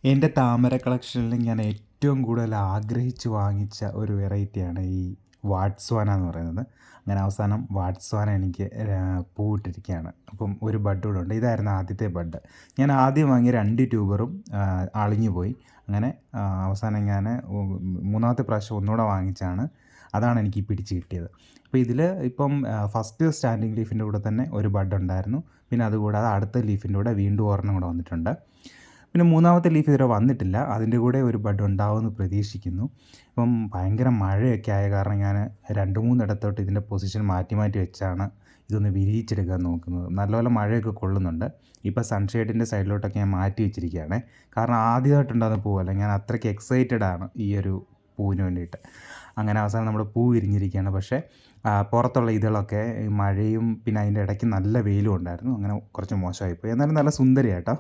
എൻ്റെ താമര കളക്ഷനിൽ ഞാൻ ഏറ്റവും കൂടുതൽ ആഗ്രഹിച്ച് വാങ്ങിച്ച ഒരു വെറൈറ്റിയാണ് ഈ വാട്സ്വാന എന്ന് പറയുന്നത്. അങ്ങനെ അവസാനം വാട്സ്വാന എനിക്ക് പൂവിട്ടിരിക്കുകയാണ്. അപ്പം ഒരു ബഡ് കൂടെ ഉണ്ട്. ഇതായിരുന്നു ആദ്യത്തെ ബഡ്. ഞാൻ ആദ്യം വാങ്ങിയ 2 ട്യൂബറും അളിഞ്ഞു പോയി. അങ്ങനെ അവസാനം ഞാൻ മൂന്നാമത്തെ പ്രാവശ്യം ഒന്നുകൂടെ വാങ്ങിച്ചാണ് അതാണ് എനിക്ക് പിടിച്ച് കിട്ടിയത്. അപ്പോൾ ഇതിൽ ഇപ്പം ഫസ്റ്റ് സ്റ്റാൻഡിങ് ലീഫിൻ്റെ കൂടെ തന്നെ ഒരു ബഡ് ഉണ്ടായിരുന്നു. പിന്നെ അതുകൂടാതെ അടുത്ത ലീഫിൻ്റെ കൂടെ വീണ്ടും ഒരെണ്ണം കൂടെ വന്നിട്ടുണ്ട്. പിന്നെ മൂന്നാമത്തെ ലീഫ് ഇതുവരെ വന്നിട്ടില്ല. അതിൻ്റെ കൂടെ ഒരു ബഡ് ഉണ്ടാവുമെന്ന് പ്രതീക്ഷിക്കുന്നു. ഇപ്പം ഭയങ്കര മഴയൊക്കെ ആയ കാരണം ഞാൻ 2-3 ഇടത്തോട്ട് ഇതിൻ്റെ പൊസിഷൻ മാറ്റി മാറ്റി വെച്ചാണ് ഇതൊന്ന് വിരിയിച്ചെടുക്കാൻ നോക്കുന്നത്. നല്ലപോലെ മഴയൊക്കെ കൊള്ളുന്നുണ്ട്. ഇപ്പോൾ സൺഷെയ്ഡിൻ്റെ സൈഡിലോട്ടൊക്കെ ഞാൻ മാറ്റി വെച്ചിരിക്കുകയാണ്. കാരണം ആദ്യമായിട്ടുണ്ടാകുന്ന പൂവല്ല. ഞാൻ അത്രയ്ക്ക് എക്സൈറ്റഡ് ആണ് ഈ ഒരു പൂവിന് വേണ്ടിയിട്ട്. അങ്ങനെ അവസാനം നമ്മുടെ പൂ വിരിഞ്ഞിരിക്കുകയാണ്. പക്ഷേ പുറത്തുള്ള ഇതളൊക്കെ മഴയും പിന്നെ അതിൻ്റെ ഇടയ്ക്ക് നല്ല വെയിലും ഉണ്ടായിരുന്നു. അങ്ങനെ കുറച്ച് മോശമായിപ്പോയി. എന്നാലും നല്ല സുന്ദരിയാട്ടോ.